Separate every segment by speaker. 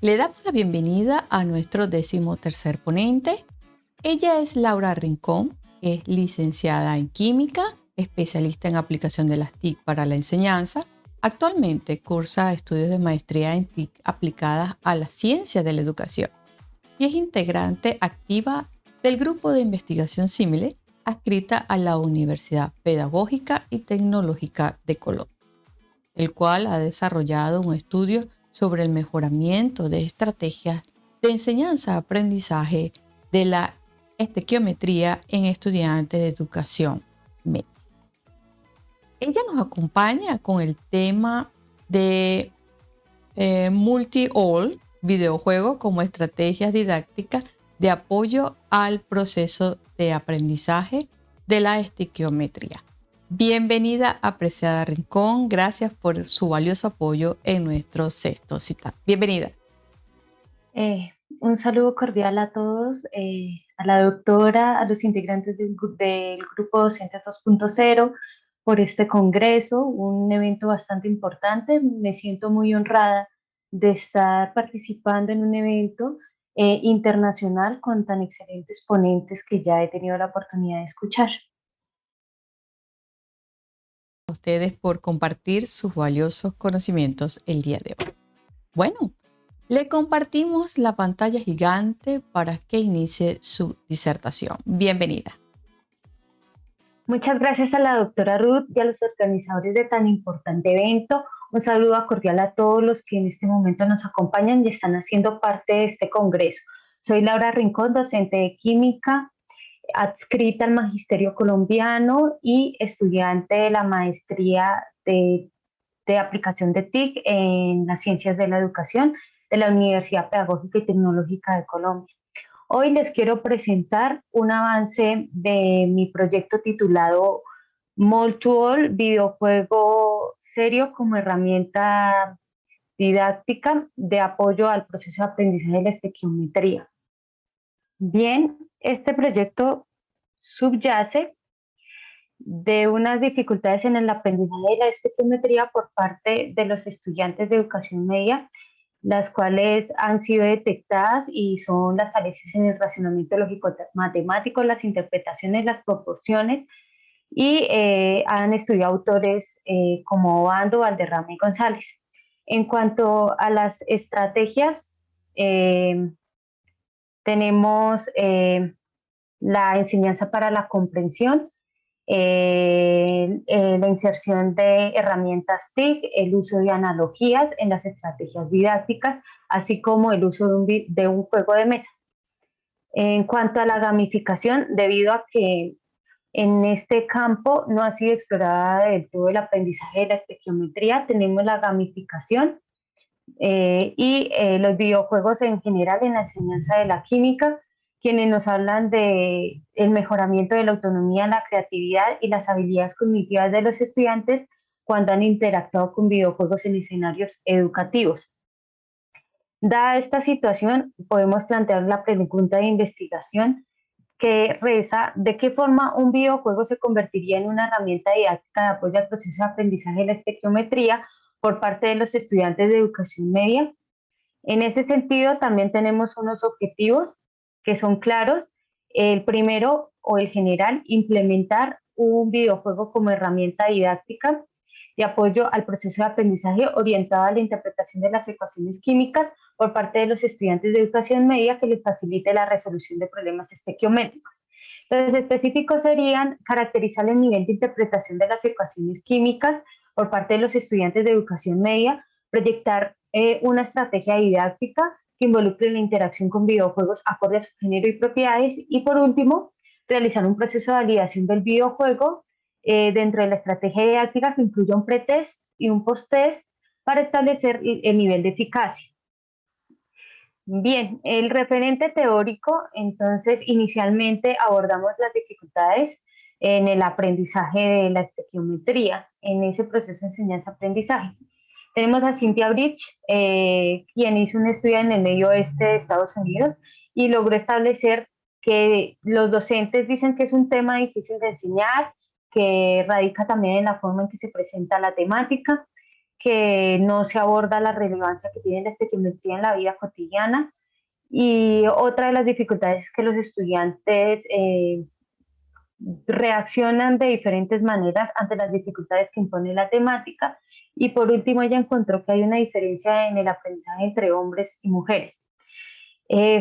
Speaker 1: Le damos la bienvenida a nuestro 13º ponente. Ella es Laura Rincón, es licenciada en Química, especialista en aplicación de las TIC para la enseñanza. Actualmente cursa estudios de maestría en TIC aplicadas a la ciencia de la educación y es integrante activa del grupo de investigación CIMILE adscrita a la Universidad Pedagógica y Tecnológica de Colombia, el cual ha desarrollado un estudio sobre el mejoramiento de estrategias de enseñanza-aprendizaje de la estequiometría en estudiantes de educación media. Ella nos acompaña con el tema de Multi-All, videojuegos como estrategias didácticas de apoyo al proceso de aprendizaje de la estequiometría. Bienvenida, apreciada Rincón. Gracias por su valioso apoyo en nuestro sexto CITAP. Bienvenida.
Speaker 2: Un saludo cordial a todos, a la doctora, a los integrantes del Grupo Docente 2.0 por este congreso, un evento bastante importante. Me siento muy honrada de estar participando en un evento internacional con tan excelentes ponentes que ya he tenido la oportunidad de escuchar.
Speaker 1: A ustedes por compartir sus valiosos conocimientos el día de hoy. Bueno, le compartimos la pantalla gigante para que inicie su disertación. Bienvenida.
Speaker 2: Muchas gracias a la doctora Ruth y a los organizadores de tan importante evento. Un saludo cordial a todos los que en este momento nos acompañan y están haciendo parte de este congreso. Soy Laura Rincón, docente de Química, adscrita al Magisterio Colombiano y estudiante de la maestría de aplicación de TIC en las ciencias de la educación de la Universidad Pedagógica y Tecnológica de Colombia. Hoy les quiero presentar un avance de mi proyecto titulado Multi-All, videojuego serio como herramienta didáctica de apoyo al proceso de aprendizaje de la estequiometría. Bien, este proyecto subyace de unas dificultades en el aprendizaje de la estequiometría por parte de los estudiantes de educación media, las cuales han sido detectadas y son las falencias en el razonamiento lógico-matemático, las interpretaciones, las proporciones, y han estudiado autores como Obando, Valderrama y González. En cuanto a las estrategias, tenemos la enseñanza para la comprensión, la inserción de herramientas TIC, el uso de analogías en las estrategias didácticas, así como el uso de un juego de mesa. En cuanto a la gamificación, debido a que en este campo no ha sido explorada del todo el aprendizaje de la estequiometría, tenemos la gamificación y los videojuegos en general en la enseñanza de la química, quienes nos hablan de el mejoramiento de la autonomía, la creatividad y las habilidades cognitivas de los estudiantes cuando han interactuado con videojuegos en escenarios educativos. Dada esta situación, podemos plantear la pregunta de investigación que reza: ¿de qué forma un videojuego se convertiría en una herramienta didáctica de apoyo al proceso de aprendizaje de la estequiometría por parte de los estudiantes de educación media? En ese sentido, también tenemos unos objetivos que son claros. El primero, o el general, implementar un videojuego como herramienta didáctica de apoyo al proceso de aprendizaje orientado a la interpretación de las ecuaciones químicas por parte de los estudiantes de educación media, que les facilite la resolución de problemas estequiométricos. Los específicos serían caracterizar el nivel de interpretación de las ecuaciones químicas por parte de los estudiantes de educación media, proyectar una estrategia didáctica que involucre la interacción con videojuegos acorde a su género y propiedades, y por último, realizar un proceso de validación del videojuego dentro de la estrategia didáctica que incluya un pretest y un posttest para establecer el nivel de eficacia. Bien, el referente teórico, entonces inicialmente abordamos las dificultades en el aprendizaje de la estequiometría, en ese proceso de enseñanza-aprendizaje. Tenemos a Cynthia Bridge, quien hizo un estudio en el medio oeste de Estados Unidos y logró establecer que los docentes dicen que es un tema difícil de enseñar, que radica también en la forma en que se presenta la temática, que no se aborda la relevancia que tiene la estequiometría en la vida cotidiana. Y otra de las dificultades es que los estudiantes reaccionan de diferentes maneras ante las dificultades que impone la temática. Y por último, ella encontró que hay una diferencia en el aprendizaje entre hombres y mujeres.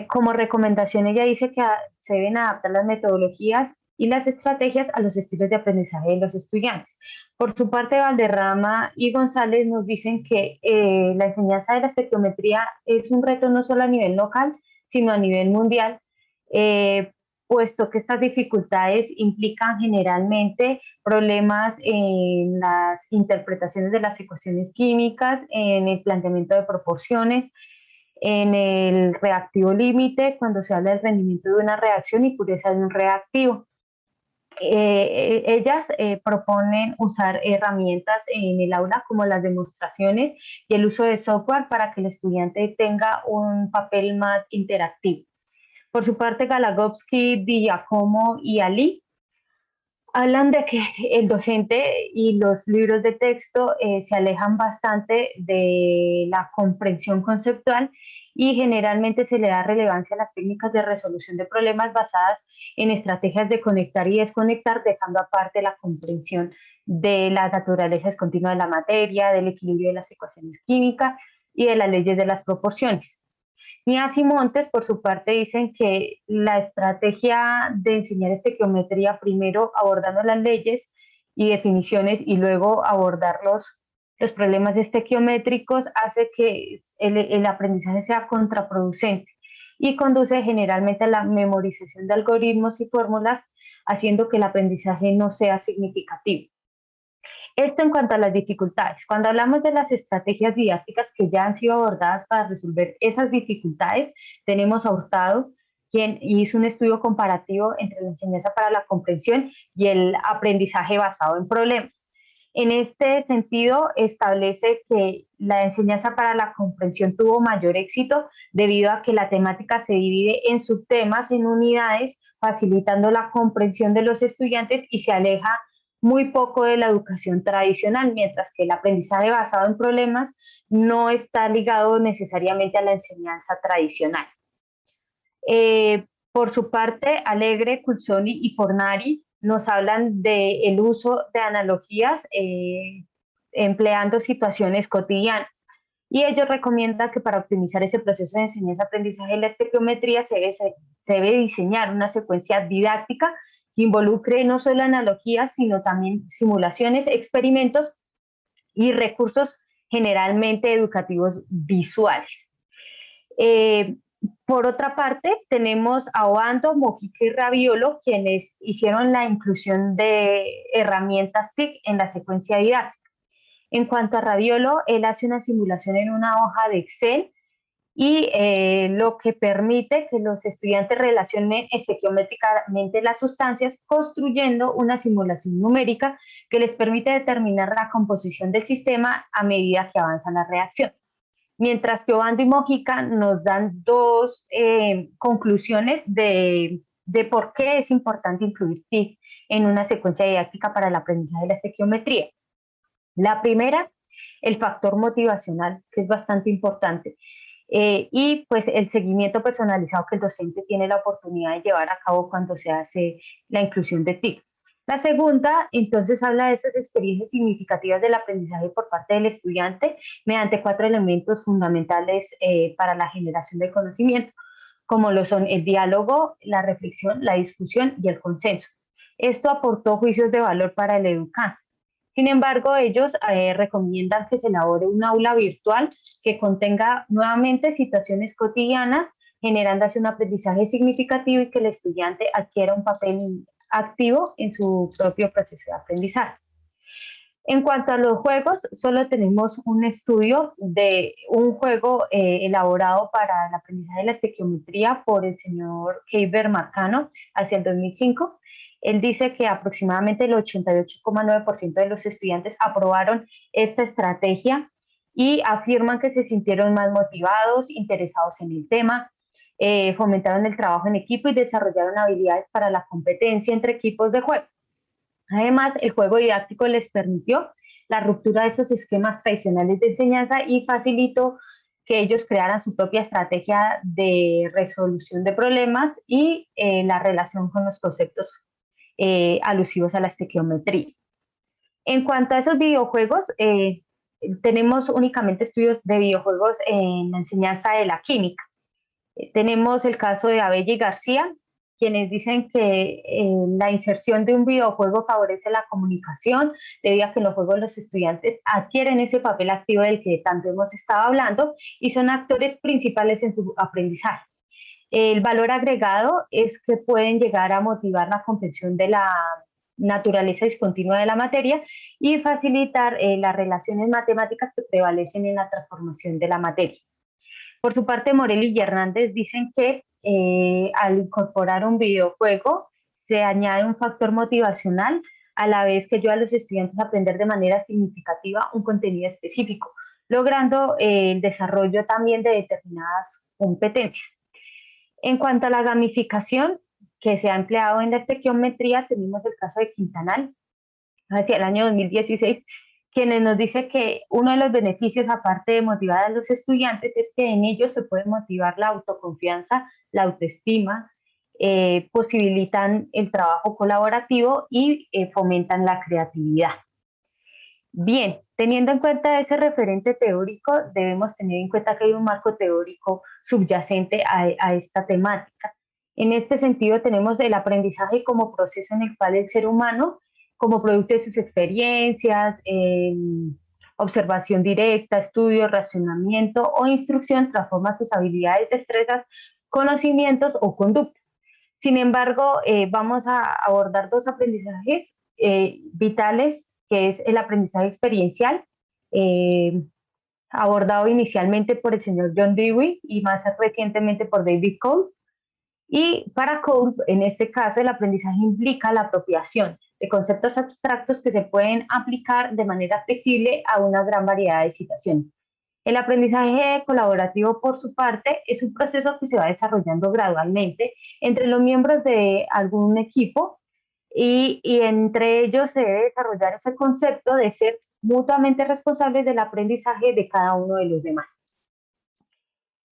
Speaker 2: Como recomendación, ella dice que se deben adaptar las metodologías y las estrategias a los estilos de aprendizaje de los estudiantes. Por su parte, Valderrama y González nos dicen que la enseñanza de la estequiometría es un reto no solo a nivel local, sino a nivel mundial, puesto que estas dificultades implican generalmente problemas en las interpretaciones de las ecuaciones químicas, en el planteamiento de proporciones, en el reactivo límite, cuando se habla del rendimiento de una reacción y pureza de un reactivo. Ellas proponen usar herramientas en el aula como las demostraciones y el uso de software para que el estudiante tenga un papel más interactivo. Por su parte, Galagovsky, Di Giacomo y Ali hablan de que el docente y los libros de texto se alejan bastante de la comprensión conceptual y generalmente se le da relevancia a las técnicas de resolución de problemas basadas en estrategias de conectar y desconectar, dejando aparte la comprensión de la naturaleza discontinua de la materia, del equilibrio de las ecuaciones químicas y de las leyes de las proporciones. Nías y Montes, por su parte, dicen que la estrategia de enseñar estequiometría, primero abordando las leyes y definiciones y luego abordar los problemas estequiométricos, hace que el aprendizaje sea contraproducente y conduce generalmente a la memorización de algoritmos y fórmulas, haciendo que el aprendizaje no sea significativo. Esto en cuanto a las dificultades. Cuando hablamos de las estrategias didácticas que ya han sido abordadas para resolver esas dificultades, tenemos a Hurtado, quien hizo un estudio comparativo entre la enseñanza para la comprensión y el aprendizaje basado en problemas. En este sentido, establece que la enseñanza para la comprensión tuvo mayor éxito debido a que la temática se divide en subtemas, en unidades, facilitando la comprensión de los estudiantes y se aleja muy poco de la educación tradicional, mientras que el aprendizaje basado en problemas no está ligado necesariamente a la enseñanza tradicional. Por su parte, Alegre, Cuzzoni y Fornari nos hablan del uso de analogías empleando situaciones cotidianas. Y ellos recomiendan que para optimizar ese proceso de enseñanza-aprendizaje de la estequiometría se debe diseñar una secuencia didáctica que involucre no solo analogías, sino también simulaciones, experimentos y recursos generalmente educativos visuales. Por otra parte, tenemos a Obando, Mojica y Raviolo, quienes hicieron la inclusión de herramientas TIC en la secuencia didáctica. En cuanto a Raviolo, él hace una simulación en una hoja de Excel y lo que permite que los estudiantes relacionen estequiométricamente las sustancias, construyendo una simulación numérica que les permite determinar la composición del sistema a medida que avanza la reacción. Mientras que Obando y Mojica nos dan dos conclusiones de por qué es importante incluir TIC en una secuencia didáctica para el aprendizaje de la estequiometría. La primera, el factor motivacional, que es bastante importante. Y pues el seguimiento personalizado que el docente tiene la oportunidad de llevar a cabo cuando se hace la inclusión de TIC. La segunda, entonces, habla de esas experiencias significativas del aprendizaje por parte del estudiante mediante 4 elementos fundamentales para la generación de conocimiento, como lo son el diálogo, la reflexión, la discusión y el consenso. Esto aportó juicios de valor para el educante. Sin embargo, ellos recomiendan que se elabore un aula virtual que contenga nuevamente situaciones cotidianas, generando así un aprendizaje significativo y que el estudiante adquiera un papel activo en su propio proceso de aprendizaje. En cuanto a los juegos, solo tenemos un estudio de un juego elaborado para el aprendizaje de la estequiometría por el señor Heiber Marcano hacia el 2005. Él dice que aproximadamente el 88,9% de los estudiantes aprobaron esta estrategia y afirman que se sintieron más motivados, interesados en el tema, fomentaron el trabajo en equipo y desarrollaron habilidades para la competencia entre equipos de juego. Además, el juego didáctico les permitió la ruptura de esos esquemas tradicionales de enseñanza y facilitó que ellos crearan su propia estrategia de resolución de problemas y la relación con los conceptos alusivos a la estequiometría. En cuanto a esos videojuegos, tenemos únicamente estudios de videojuegos en la enseñanza de la química. Tenemos el caso de Abella y García, quienes dicen que la inserción de un videojuego favorece la comunicación, debido a que en los juegos los estudiantes adquieren ese papel activo del que tanto hemos estado hablando y son actores principales en su aprendizaje. El valor agregado es que pueden llegar a motivar la comprensión de la naturaleza discontinua de la materia y facilitar las relaciones matemáticas que prevalecen en la transformación de la materia. Por su parte, Morelli y Hernández dicen que al incorporar un videojuego se añade un factor motivacional a la vez que ayuda a los estudiantes a aprender de manera significativa un contenido específico, logrando el desarrollo también de determinadas competencias. En cuanto a la gamificación que se ha empleado en la estequiometría, tenemos el caso de Quintanal, hacia el año 2016, quienes nos dice que uno de los beneficios, aparte de motivar a los estudiantes, es que en ellos se puede motivar la autoconfianza, la autoestima, posibilitan el trabajo colaborativo y fomentan la creatividad. Bien, teniendo en cuenta ese referente teórico, debemos tener en cuenta que hay un marco teórico subyacente a esta temática. En este sentido, tenemos el aprendizaje como proceso en el cual el ser humano, como producto de sus experiencias, observación directa, estudio, racionamiento o instrucción, transforma sus habilidades, destrezas, conocimientos o conducta. Sin embargo, vamos a abordar dos aprendizajes vitales, que es el aprendizaje experiencial, abordado inicialmente por el señor John Dewey y más recientemente por David Cole. Y para Cole, en este caso, el aprendizaje implica la apropiación de conceptos abstractos que se pueden aplicar de manera flexible a una gran variedad de situaciones. El aprendizaje colaborativo, por su parte, es un proceso que se va desarrollando gradualmente entre los miembros de algún equipo y entre ellos se debe desarrollar ese concepto de ser mutuamente responsables del aprendizaje de cada uno de los demás.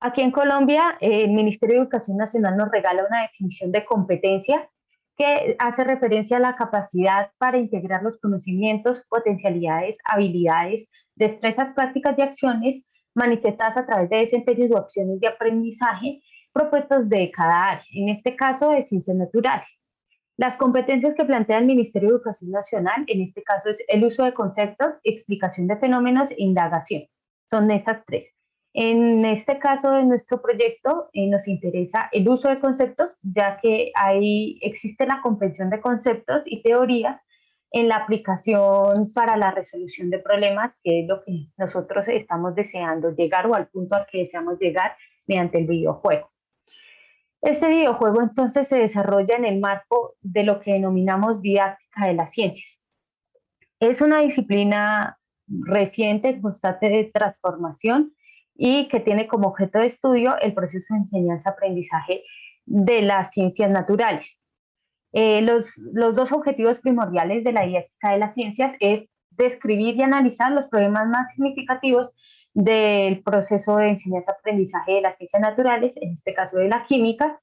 Speaker 2: Aquí en Colombia, el Ministerio de Educación Nacional nos regala una definición de competencia que hace referencia a la capacidad para integrar los conocimientos, potencialidades, habilidades, destrezas, prácticas y acciones manifestadas a través de desempeños o opciones de aprendizaje propuestos de cada área, en este caso de ciencias naturales. Las competencias que plantea el Ministerio de Educación Nacional, en este caso es el uso de conceptos, explicación de fenómenos e indagación. Son esas tres. En este caso de nuestro proyecto nos interesa el uso de conceptos, ya que ahí existe la comprensión de conceptos y teorías en la aplicación para la resolución de problemas, que es lo que nosotros estamos deseando llegar o al punto al que deseamos llegar mediante el videojuego. Este videojuego entonces se desarrolla en el marco de lo que denominamos didáctica de las ciencias. Es una disciplina reciente, constante de transformación y que tiene como objeto de estudio el proceso de enseñanza-aprendizaje de las ciencias naturales. Los dos objetivos primordiales de la didáctica de las ciencias es describir y analizar los problemas más significativos del proceso de enseñanza-aprendizaje de las ciencias naturales, en este caso de la química,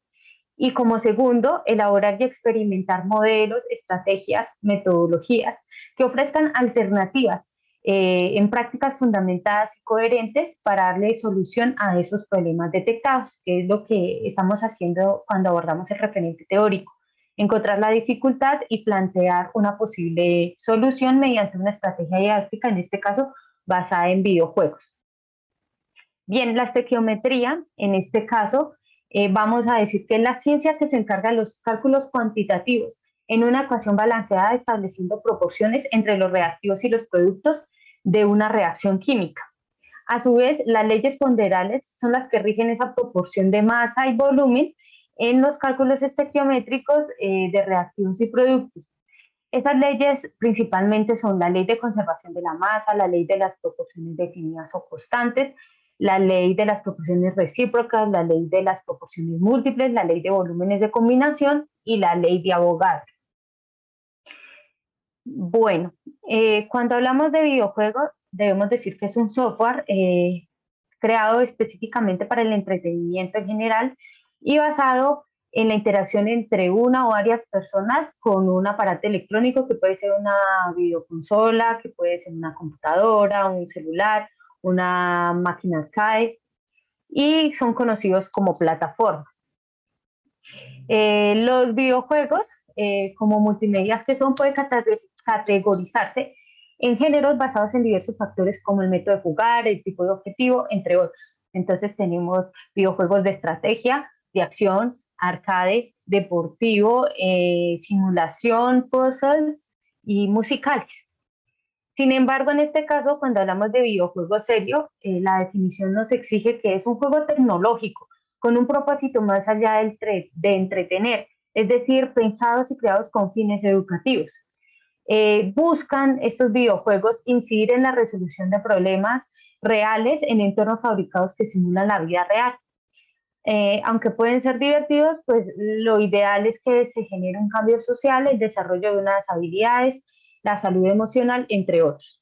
Speaker 2: y como segundo, elaborar y experimentar modelos, estrategias, metodologías que ofrezcan alternativas en prácticas fundamentadas y coherentes para darle solución a esos problemas detectados, que es lo que estamos haciendo cuando abordamos el referente teórico. Encontrar la dificultad y plantear una posible solución mediante una estrategia didáctica, en este caso basada en videojuegos. Bien, la estequiometría, en este caso, vamos a decir que es la ciencia que se encarga de los cálculos cuantitativos en una ecuación balanceada estableciendo proporciones entre los reactivos y los productos de una reacción química. A su vez, las leyes ponderales son las que rigen esa proporción de masa y volumen en los cálculos estequiométricos de reactivos y productos. Esas leyes principalmente son la ley de conservación de la masa, la ley de las proporciones definidas o constantes, la ley de las proporciones recíprocas, la ley de las proporciones múltiples, la ley de volúmenes de combinación y la ley de Avogadro. Bueno, cuando hablamos de videojuegos, debemos decir que es un software creado específicamente para el entretenimiento en general y basado en la interacción entre una o varias personas con un aparato electrónico que puede ser una videoconsola, que puede ser una computadora, un celular, una máquina arcade, y son conocidos como plataformas. Los videojuegos, como multimedias que son, pueden categorizarse en géneros basados en diversos factores como el método de jugar, el tipo de objetivo, entre otros. Entonces tenemos videojuegos de estrategia, de acción, arcade, deportivo, simulación, puzzles y musicales. Sin embargo, en este caso, cuando hablamos de videojuego serio, la definición nos exige que es un juego tecnológico con un propósito más allá de entretener, es decir, pensados y creados con fines educativos. Buscan estos videojuegos incidir en la resolución de problemas reales en entornos fabricados que simulan la vida real. Aunque pueden ser divertidos, pues lo ideal es que se genere un cambio social, el desarrollo de unas habilidades, la salud emocional, entre otros.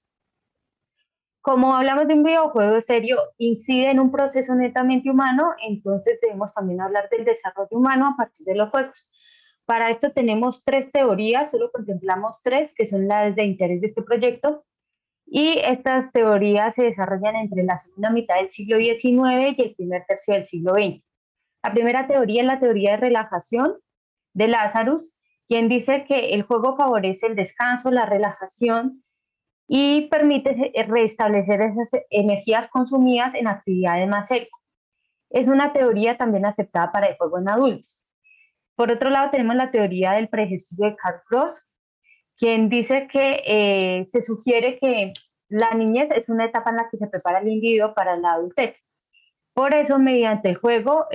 Speaker 2: Como hablamos de un videojuego serio, incide en un proceso netamente humano, entonces debemos también hablar del desarrollo humano a partir de los juegos. Para esto tenemos tres teorías, solo contemplamos tres, que son las de interés de este proyecto, y estas teorías se desarrollan entre la segunda mitad del siglo XIX y el primer tercio del siglo XX. La primera teoría es la teoría de relajación de Lazarus, quien dice que el juego favorece el descanso, la relajación y permite restablecer esas energías consumidas en actividades más serias. Es una teoría también aceptada para el juego en adultos. Por otro lado, tenemos la teoría del preejercicio de Karl Kraus, quien dice que se sugiere que la niñez es una etapa en la que se prepara el individuo para la adultez. Por eso, mediante el juego,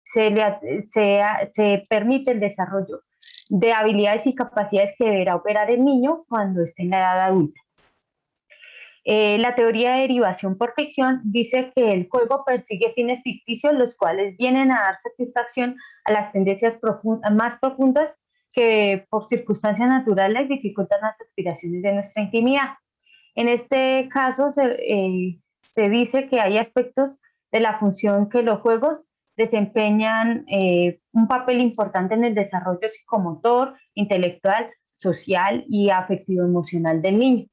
Speaker 2: se permite el desarrollo de habilidades y capacidades que deberá operar el niño cuando esté en la edad adulta. La teoría de derivación por ficción dice que el juego persigue fines ficticios, los cuales vienen a dar satisfacción a las tendencias más profundas que por circunstancias naturales dificultan las aspiraciones de nuestra intimidad. En este caso, se dice que hay aspectos de la función que los juegos desempeñan un papel importante en el desarrollo psicomotor, intelectual, social y afectivo emocional del niño.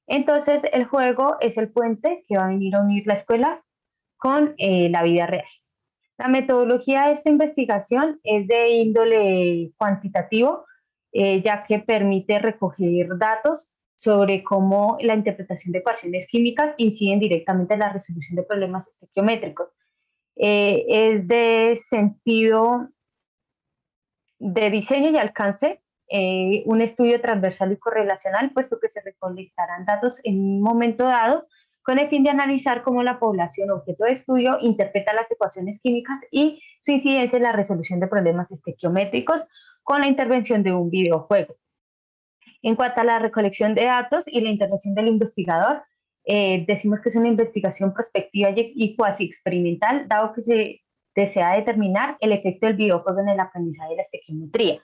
Speaker 2: Entonces, el juego es el puente que va a venir a unir la escuela con la vida real. La metodología de esta investigación es de índole cuantitativo, ya que permite recoger datos sobre cómo la interpretación de ecuaciones químicas inciden directamente en la resolución de problemas estequiométricos. Es de sentido de diseño y alcance, un estudio transversal y correlacional, puesto que se recolectarán datos en un momento dado con el fin de analizar cómo la población objeto de estudio interpreta las ecuaciones químicas y su incidencia en la resolución de problemas estequiométricos con la intervención de un videojuego. En cuanto a la recolección de datos y la intervención del investigador, decimos que es una investigación prospectiva y cuasi experimental, dado que se desea determinar el efecto del videojuego en el aprendizaje de la estequiometría.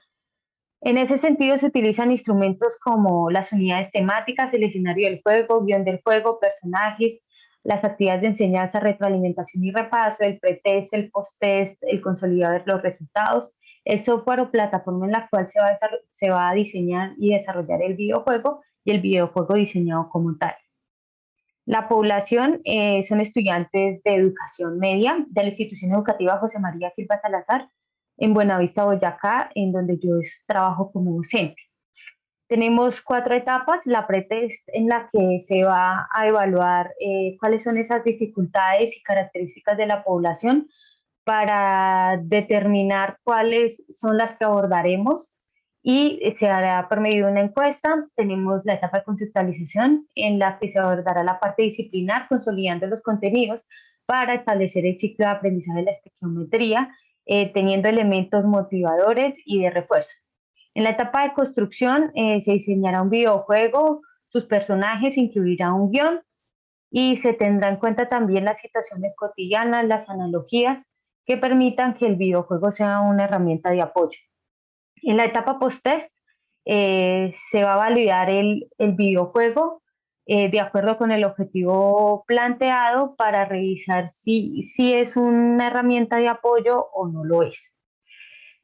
Speaker 2: En ese sentido, se utilizan instrumentos como las unidades temáticas, el escenario del juego, guión del juego, personajes, las actividades de enseñanza, retroalimentación y repaso, el pretest, el post-test, el consolidador de los resultados, el software o plataforma en la cual se va a diseñar y desarrollar el videojuego y el videojuego diseñado como tal. La población son estudiantes de educación media de la institución educativa José María Silva Salazar en Buenavista, Boyacá, en donde yo trabajo como docente. Tenemos 4 etapas, la pretest en la que se va a evaluar cuáles son esas dificultades y características de la población para determinar cuáles son las que abordaremos y se hará por medio de una encuesta. Tenemos la etapa de conceptualización en la que se abordará la parte disciplinar, consolidando los contenidos para establecer el ciclo de aprendizaje de la estequiometría, teniendo elementos motivadores y de refuerzo. En la etapa de construcción se diseñará un videojuego, sus personajes, incluirá un guión y se tendrá en cuenta también las situaciones cotidianas, las analogías que permitan que el videojuego sea una herramienta de apoyo. En la etapa post-test Se va a validar el videojuego de acuerdo con el objetivo planteado para revisar si es una herramienta de apoyo o no lo es.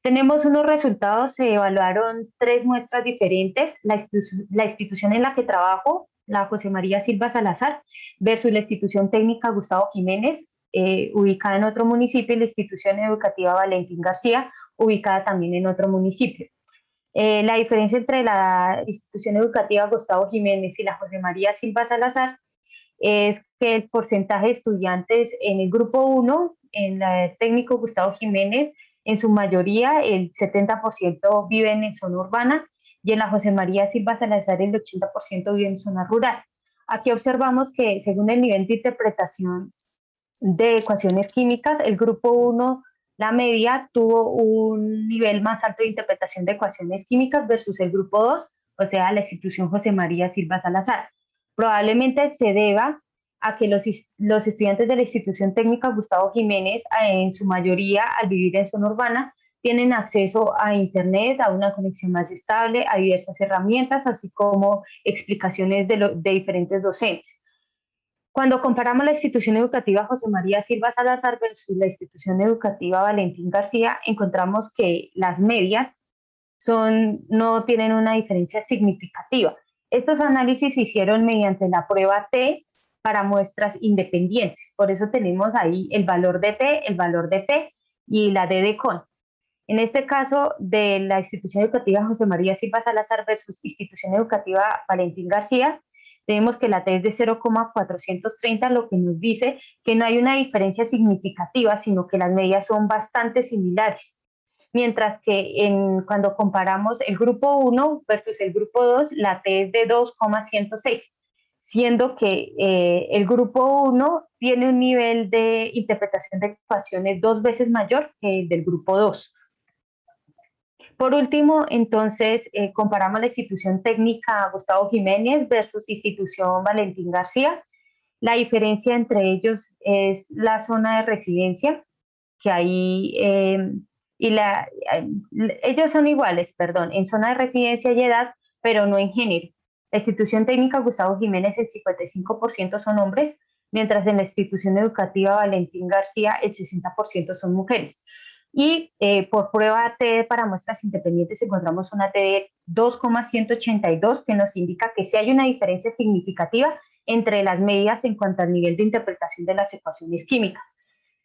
Speaker 2: Tenemos unos resultados, se evaluaron 3 muestras diferentes, la institución en la que trabajo, la José María Silva Salazar, versus la institución técnica Gustavo Jiménez, ubicada en otro municipio, y la institución educativa Valentín García, ubicada también en otro municipio. La diferencia entre la institución educativa Gustavo Jiménez y la José María Silva Salazar es que el porcentaje de estudiantes en el grupo 1, en el técnico Gustavo Jiménez, en su mayoría el 70% viven en zona urbana y en la José María Silva Salazar el 80% vive en zona rural. Aquí observamos que según el nivel de interpretación de ecuaciones químicas, el grupo 1, la media, tuvo un nivel más alto de interpretación de ecuaciones químicas versus el grupo 2, o sea, la institución José María Silva Salazar. Probablemente se deba a que los estudiantes de la institución técnica Gustavo Jiménez, en su mayoría, al vivir en zona urbana, tienen acceso a Internet, a una conexión más estable, a diversas herramientas, así como explicaciones de diferentes docentes. Cuando comparamos la institución educativa José María Silva Salazar versus la institución educativa Valentín García, encontramos que las medias no tienen una diferencia significativa. Estos análisis se hicieron mediante la prueba T para muestras independientes. Por eso tenemos ahí el valor de T, el valor de P y la D de CON. En este caso, de la institución educativa José María Silva Salazar versus institución educativa Valentín García, tenemos que la T es de 0,430, lo que nos dice que no hay una diferencia significativa, sino que las medias son bastante similares. Mientras que cuando comparamos el grupo 1 versus el grupo 2, la T es de 2,106, siendo que el grupo 1 tiene un nivel de interpretación de ecuaciones 2 veces mayor que el del grupo 2. Por último, entonces, comparamos la institución técnica Gustavo Jiménez versus institución Valentín García. La diferencia entre ellos es la zona de residencia, que ahí, ellos son iguales, perdón, en zona de residencia y edad, pero no en género. La institución técnica Gustavo Jiménez, el 55% son hombres, mientras en la institución educativa Valentín García, el 60% son mujeres. Y por prueba T para muestras independientes encontramos una T de 2,182 que nos indica que sí hay una diferencia significativa entre las medias en cuanto al nivel de interpretación de las ecuaciones químicas,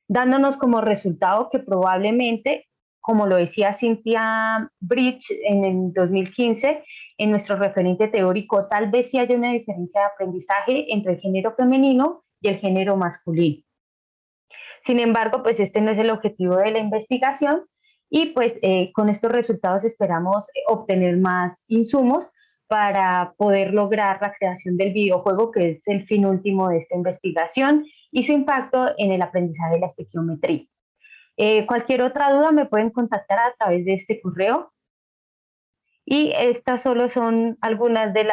Speaker 2: dándonos como resultado que probablemente, como lo decía Cynthia Bridge en el 2015, en nuestro referente teórico, tal vez sí haya una diferencia de aprendizaje entre el género femenino y el género masculino. Sin embargo, pues este no es el objetivo de la investigación y pues con estos resultados esperamos obtener más insumos para poder lograr la creación del videojuego, que es el fin último de esta investigación, y su impacto en el aprendizaje de la estequiometría. Cualquier otra duda me pueden contactar a través de este correo. Y estas solo son algunas de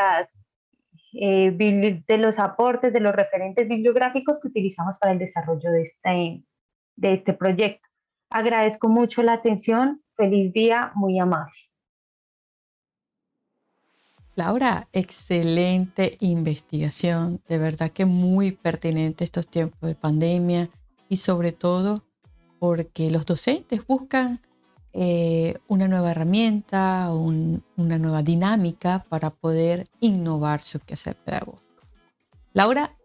Speaker 2: los aportes, de los referentes bibliográficos que utilizamos para el desarrollo de este proyecto. Agradezco mucho la atención. Feliz día, muy amables.
Speaker 1: Laura, excelente investigación, de verdad que muy pertinente estos tiempos de pandemia y sobre todo porque los docentes buscan una nueva herramienta, una nueva dinámica para poder innovar su quehacer pedagógico. Laura,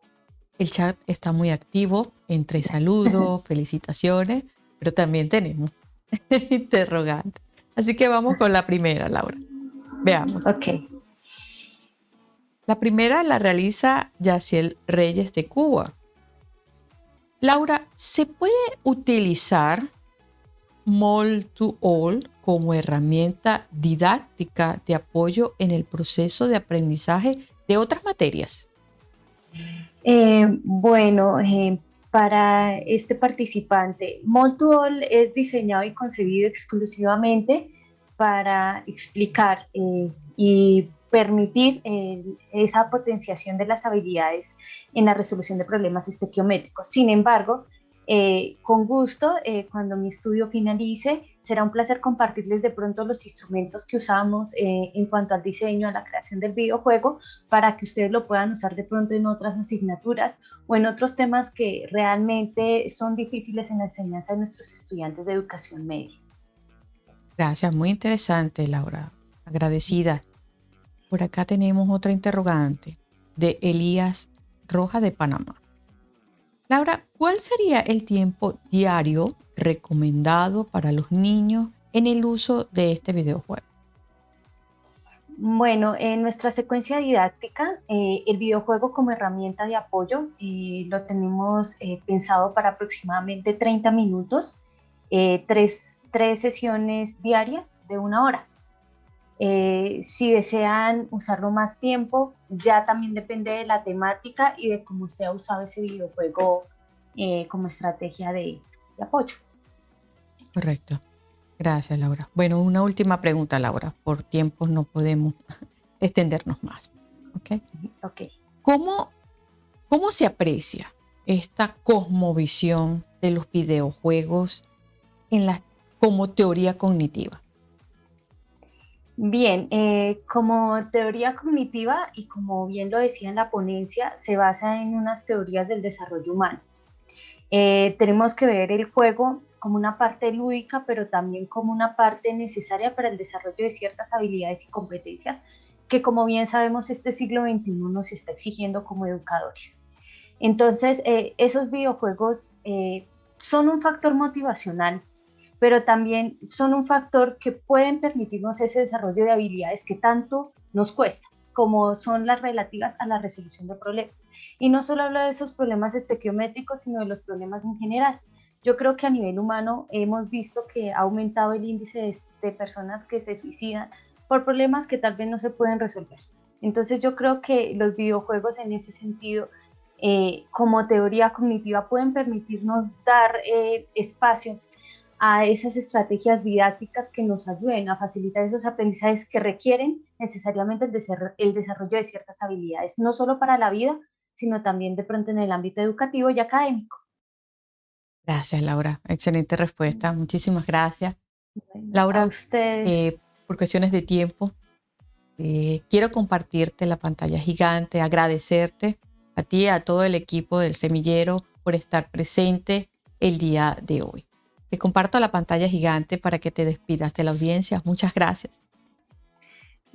Speaker 1: el chat está muy activo entre saludos, felicitaciones, pero también tenemos interrogantes. Así que vamos con la primera, Laura. Veamos.
Speaker 2: Ok.
Speaker 1: La primera la realiza Yaciel Reyes de Cuba. Laura, ¿se puede utilizar Mold2All como herramienta didáctica de apoyo en el proceso de aprendizaje de otras materias?
Speaker 3: Para este participante, Mold2All es diseñado y concebido exclusivamente para explicar y permitir esa potenciación de las habilidades en la resolución de problemas estequiométricos. Sin embargo, Con gusto, cuando mi estudio finalice, será un placer compartirles de pronto los instrumentos que usamos en cuanto al diseño, a la creación del videojuego, para que ustedes lo puedan usar de pronto en otras asignaturas o en otros temas que realmente son difíciles en la enseñanza de nuestros estudiantes de educación media.
Speaker 1: Gracias, muy interesante, Laura. Agradecida. Por acá tenemos otra interrogante de Elías Roja de Panamá. Laura, ¿cuál sería el tiempo diario recomendado para los niños en el uso de este videojuego?
Speaker 3: Bueno, en nuestra secuencia didáctica, el videojuego como herramienta de apoyo lo tenemos pensado para aproximadamente 30 minutos, tres sesiones diarias de 1 hora. Si desean usarlo más tiempo, ya también depende de la temática y de cómo sea usado ese videojuego como estrategia de apoyo.
Speaker 1: Correcto. Gracias, Laura. Bueno, una última pregunta, Laura. Por tiempos no podemos extendernos más. ¿Ok?
Speaker 3: Ok.
Speaker 1: ¿Cómo se aprecia esta cosmovisión de los videojuegos como teoría cognitiva?
Speaker 3: Bien, como teoría cognitiva y como bien lo decía en la ponencia, se basa en unas teorías del desarrollo humano. Tenemos que ver el juego como una parte lúdica, pero también como una parte necesaria para el desarrollo de ciertas habilidades y competencias que, como bien sabemos, este siglo XXI nos está exigiendo como educadores. Entonces, esos videojuegos son un factor motivacional, pero también son un factor que pueden permitirnos ese desarrollo de habilidades que tanto nos cuesta, como son las relativas a la resolución de problemas. Y no solo hablo de esos problemas estequiométricos, sino de los problemas en general. Yo creo que a nivel humano hemos visto que ha aumentado el índice de personas que se suicidan por problemas que tal vez no se pueden resolver. Entonces yo creo que los videojuegos en ese sentido, como teoría cognitiva, pueden permitirnos dar espacio a esas estrategias didácticas que nos ayuden a facilitar esos aprendizajes que requieren necesariamente el desarrollo de ciertas habilidades, no solo para la vida, sino también de pronto en el ámbito educativo y académico.
Speaker 1: Gracias, Laura. Excelente respuesta. Muchísimas gracias.
Speaker 3: Bueno, a
Speaker 1: Laura,
Speaker 3: ustedes.
Speaker 1: por cuestiones de tiempo, quiero compartirte la pantalla gigante, agradecerte a ti y a todo el equipo del Semillero por estar presente el día de hoy. Te comparto la pantalla gigante para que te despidas de la audiencia. Muchas gracias.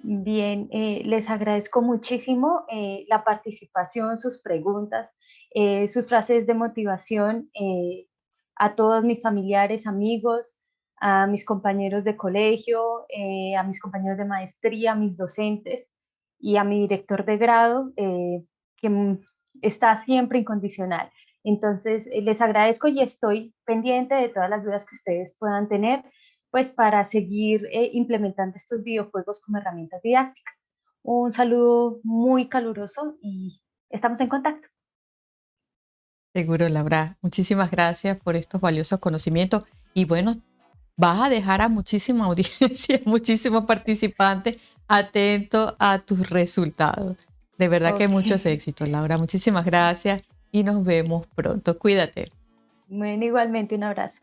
Speaker 3: Bien, les agradezco muchísimo la participación, sus preguntas, sus frases de motivación, a todos mis familiares, amigos, a mis compañeros de colegio, a mis compañeros de maestría, a mis docentes y a mi director de grado, que está siempre incondicional. Entonces, les agradezco y estoy pendiente de todas las dudas que ustedes puedan tener, pues para seguir implementando estos videojuegos como herramientas didácticas. Un saludo muy caluroso y estamos en contacto.
Speaker 1: Seguro, Laura. Muchísimas gracias por estos valiosos conocimientos. Y bueno, vas a dejar a muchísima audiencia, muchísimos participantes atentos a tus resultados. De verdad que
Speaker 3: Ok,
Speaker 1: muchos éxitos, Laura. Muchísimas gracias y nos vemos pronto. Cuídate.
Speaker 3: bueno, igualmente un abrazo.